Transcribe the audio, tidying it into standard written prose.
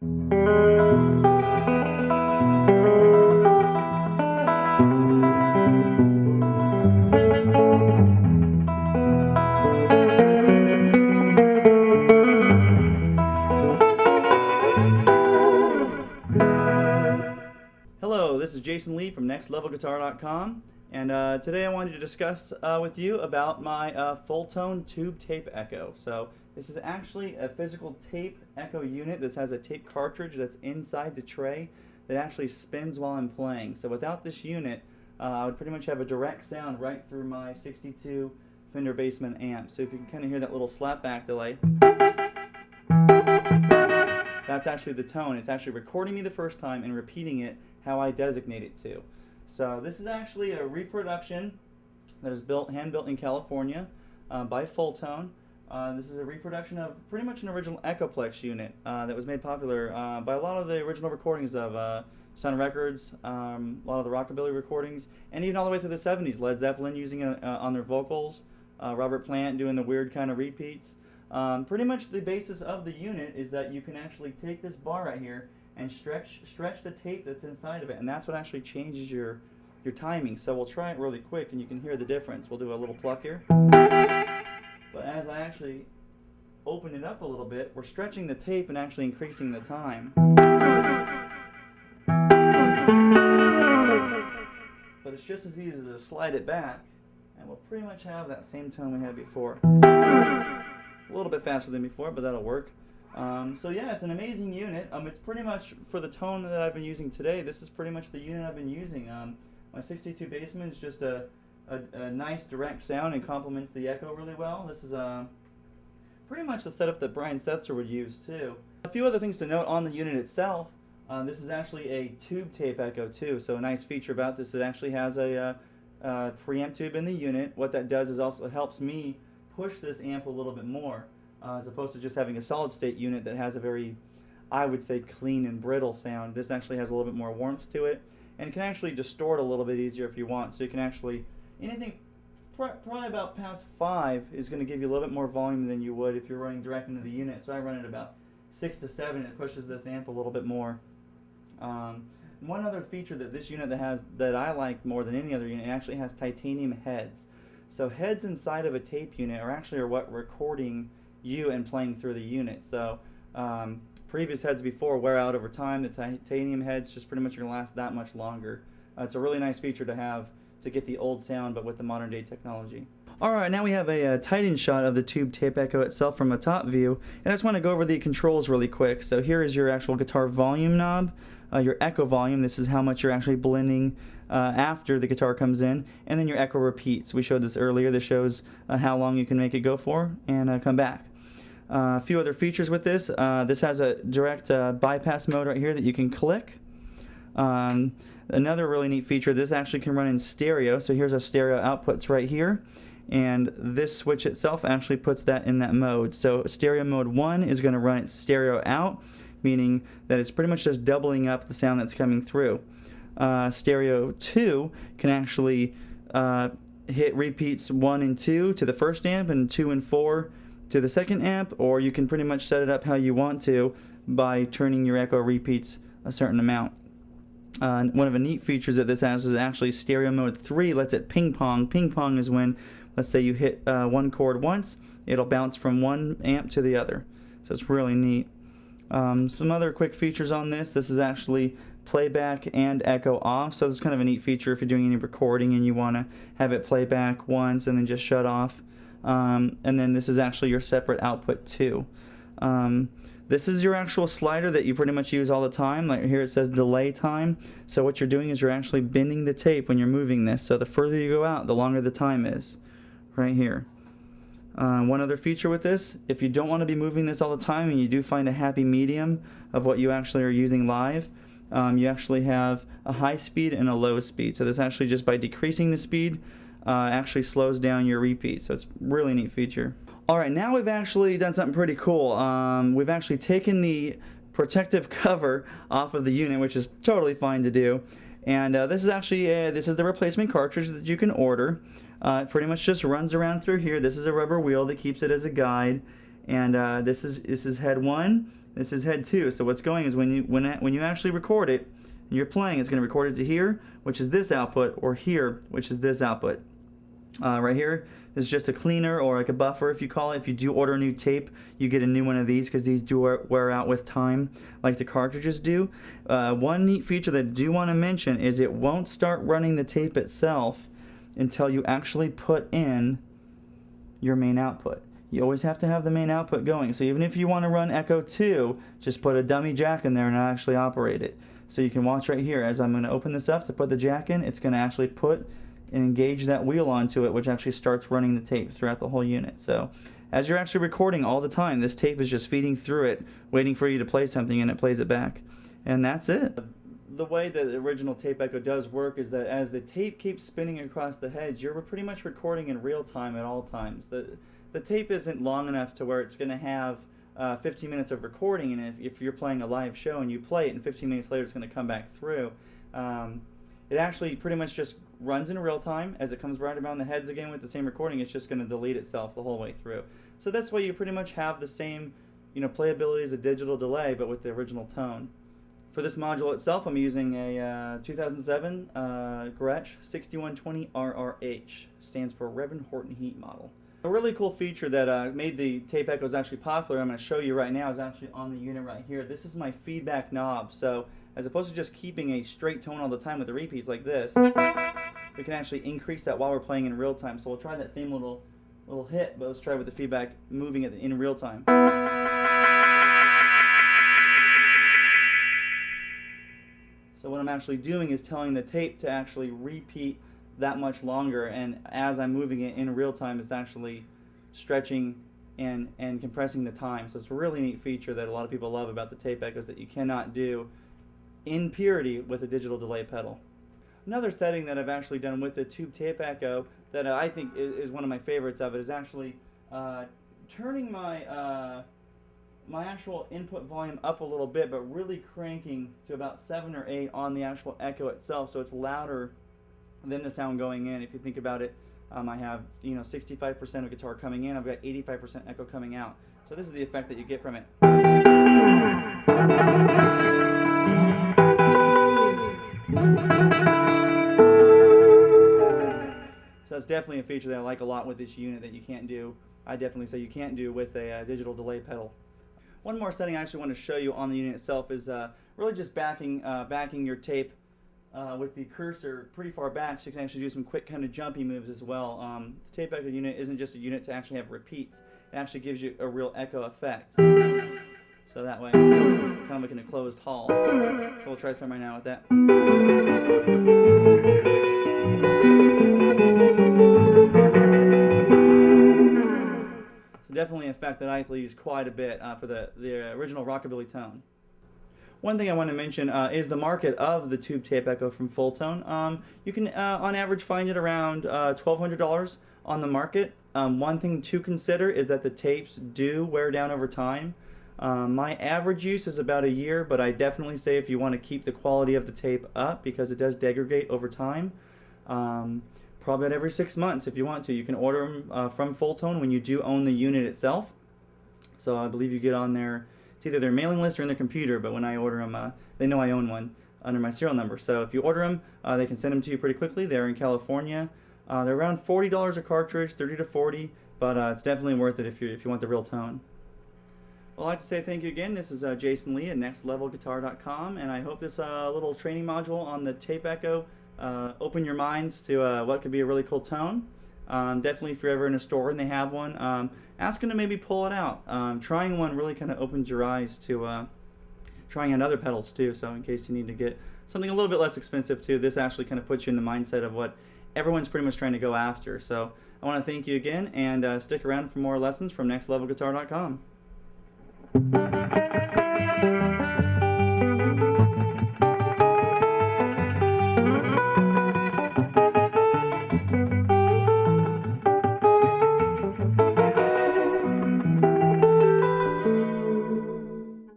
Hello, this is Jason Lee from nextlevelguitar.com, and today I wanted to discuss with you about my Fulltone tube tape echo. So this is actually a physical tape echo unit. This has a tape cartridge that's inside the tray that actually spins while I'm playing. So without this unit, I would pretty much have a direct sound right through my 62 Fender Bassman amp. So if you can kind of hear that little slapback delay, that's actually the tone. It's actually recording me the first time and repeating it how I designate it to. So this is actually a reproduction that is hand-built in California by Fulltone. This is a reproduction of pretty much an original echoplex unit that was made popular by a lot of the original recordings of Sun Records, a lot of the rockabilly recordings, and even all the way through the 70s. Led Zeppelin using it on their vocals, Robert Plant doing the weird kind of repeats. Pretty much the basis of the unit is that you can actually take this bar right here and stretch the tape that's inside of it, and that's what actually changes your timing. So we'll try it really quick and you can hear the difference. We'll do a little pluck here. But as I actually open it up a little bit, we're stretching the tape and actually increasing the time. But it's just as easy as to slide it back, and we'll pretty much have that same tone we had before. A little bit faster than before, but that'll work. So yeah, it's an amazing unit. It's pretty much, for the tone that I've been using today, this is pretty much the unit I've been using. My 62 Bassman is just a nice direct sound and complements the echo really well. This is pretty much the setup that Brian Setzer would use too. A few other things to note on the unit itself. This is actually a tube tape echo too, so a nice feature about this, it actually has a preamp tube in the unit. What that does is also helps me push this amp a little bit more, as opposed to just having a solid state unit that has a very, I would say, clean and brittle sound. This actually has a little bit more warmth to it, and it can actually distort a little bit easier if you want. So you can actually, anything probably about past 5 is going to give you a little bit more volume than you would if you're running direct into the unit. So I run it about 6 to 7, and it pushes this amp a little bit more. One other feature that this unit has that I like more than any other unit, it actually has titanium heads. So heads inside of a tape unit are what recording you and playing through the unit. So previous heads before wear out over time. The titanium heads just pretty much are going to last that much longer. It's a really nice feature to have to get the old sound but with the modern day technology. Alright, now we have a tight-in shot of the tube tape echo itself from a top view, and I just want to go over the controls really quick. So here is your actual guitar volume knob, your echo volume. This is how much you're actually blending after the guitar comes in, and then your echo repeats. We showed this earlier. This shows how long you can make it go for and come back. A few other features with this. This has a direct bypass mode right here that you can click. Another really neat feature, this actually can run in stereo. So here's our stereo outputs right here, and this switch itself actually puts that in that mode. So stereo mode 1 is going to run it stereo out, meaning that it's pretty much just doubling up the sound that's coming through. Stereo 2 can actually hit repeats 1 and 2 to the first amp and 2 and 4 to the second amp, or you can pretty much set it up how you want to by turning your echo repeats a certain amount. One of the neat features that this has is actually stereo mode 3 lets it ping pong. Ping pong is when, let's say you hit one chord once, it'll bounce from one amp to the other. So it's really neat. Some other quick features on this. This is actually playback and echo off. So this is kind of a neat feature if you're doing any recording and you want to have it play back once and then just shut off. And then this is actually your separate output too. This is your actual slider that you pretty much use all the time. Like here it says delay time. So what you're doing is you're actually bending the tape when you're moving this. So the further you go out, the longer the time is. Right here. One other feature with this, if you don't want to be moving this all the time and you do find a happy medium of what you actually are using live, you actually have a high speed and a low speed. So this actually, just by decreasing the speed, actually slows down your repeat. So it's a really neat feature. Alright, now we've actually done something pretty cool. We've actually taken the protective cover off of the unit, which is totally fine to do. And this is actually this is the replacement cartridge that you can order. It pretty much just runs around through here. This is a rubber wheel that keeps it as a guide. And this is head 1. This is head 2. So what's going is when you actually record it and you're playing, it's going to record it to here, which is this output, or here, which is this output. Right here, this is just a cleaner or like a buffer, if you call it. If you do order a new tape, you get a new one of these because these do wear out with time, like the cartridges do. One neat feature that I do want to mention is it won't start running the tape itself until you actually put in your main output. You always have to have the main output going. So even if you want to run Echo 2, just put a dummy jack in there and actually operate it. So you can watch right here as I'm going to open this up to put the jack in. It's going to actually put and engage that wheel onto it, which actually starts running the tape throughout the whole unit. So as you're actually recording all the time, this tape is just feeding through it, waiting for you to play something, and it plays it back. And that's it. The way that the original tape echo does work is that as the tape keeps spinning across the heads, you're pretty much recording in real time at all times. The tape isn't long enough to where it's going to have 15 minutes of recording, and if you're playing a live show and you play it and 15 minutes later it's going to come back through, it actually pretty much just runs in real time. As it comes right around the heads again with the same recording, it's just going to delete itself the whole way through. So that's why you pretty much have the same, playability as a digital delay, but with the original tone. For this module itself, I'm using a 2007 Gretsch 6120 RRH. Stands for Reverend Horton Heat model. A really cool feature that made the tape echoes actually popular, I'm going to show you right now, is actually on the unit right here. This is my feedback knob. So as opposed to just keeping a straight tone all the time with the repeats like this, we can actually increase that while we're playing in real time. So we'll try that same little hit, but let's try with the feedback moving it in real time. So what I'm actually doing is telling the tape to actually repeat that much longer, and as I'm moving it in real time, it's actually stretching and compressing the time. So it's a really neat feature that a lot of people love about the tape echoes that you cannot do in purity with a digital delay pedal. Another setting that I've actually done with the tube tape echo that I think is one of my favorites of it is actually turning my my actual input volume up a little bit, but really cranking to about 7 or 8 on the actual echo itself, so it's louder than the sound going in. If you think about it, I have 65% of guitar coming in, I've got 85% echo coming out. So this is the effect that you get from it. So that's definitely a feature that I like a lot with this unit that you can't do, I definitely say you can't do with a digital delay pedal. One more setting I actually want to show you on the unit itself is really just backing your tape with the cursor pretty far back, so you can actually do some quick kind of jumpy moves as well. The tape echo unit isn't just a unit to actually have repeats. It actually gives you a real echo effect. So that way, kind of like in a closed hall. So we'll try some right now with that. So definitely an effect that I actually use quite a bit for the original rockabilly tone. One thing I want to mention is the market of the tube tape echo from Fulltone. You can, on average, find it around $1,200 on the market. One thing to consider is that the tapes do wear down over time. My average use is about a year, but I definitely say if you want to keep the quality of the tape up, because it does degrade over time, probably about every 6 months if you want to. You can order them from Fulltone when you do own the unit itself. So I believe you get on there. It's either their mailing list or in their computer, but when I order them, they know I own one under my serial number. So if you order them, they can send them to you pretty quickly. They're in California. They're around $40 a cartridge, $30 to $40, but it's definitely worth it if you want the real tone. Well, I'd like to say thank you again. This is Jason Lee at nextlevelguitar.com, and I hope this little training module on the tape echo open your minds to what could be a really cool tone. Definitely if you're ever in a store and they have one, ask them to maybe pull it out. Trying one really kind of opens your eyes to trying out other pedals too, so in case you need to get something a little bit less expensive too, this actually kind of puts you in the mindset of what everyone's pretty much trying to go after. So I want to thank you again, and stick around for more lessons from nextlevelguitar.com.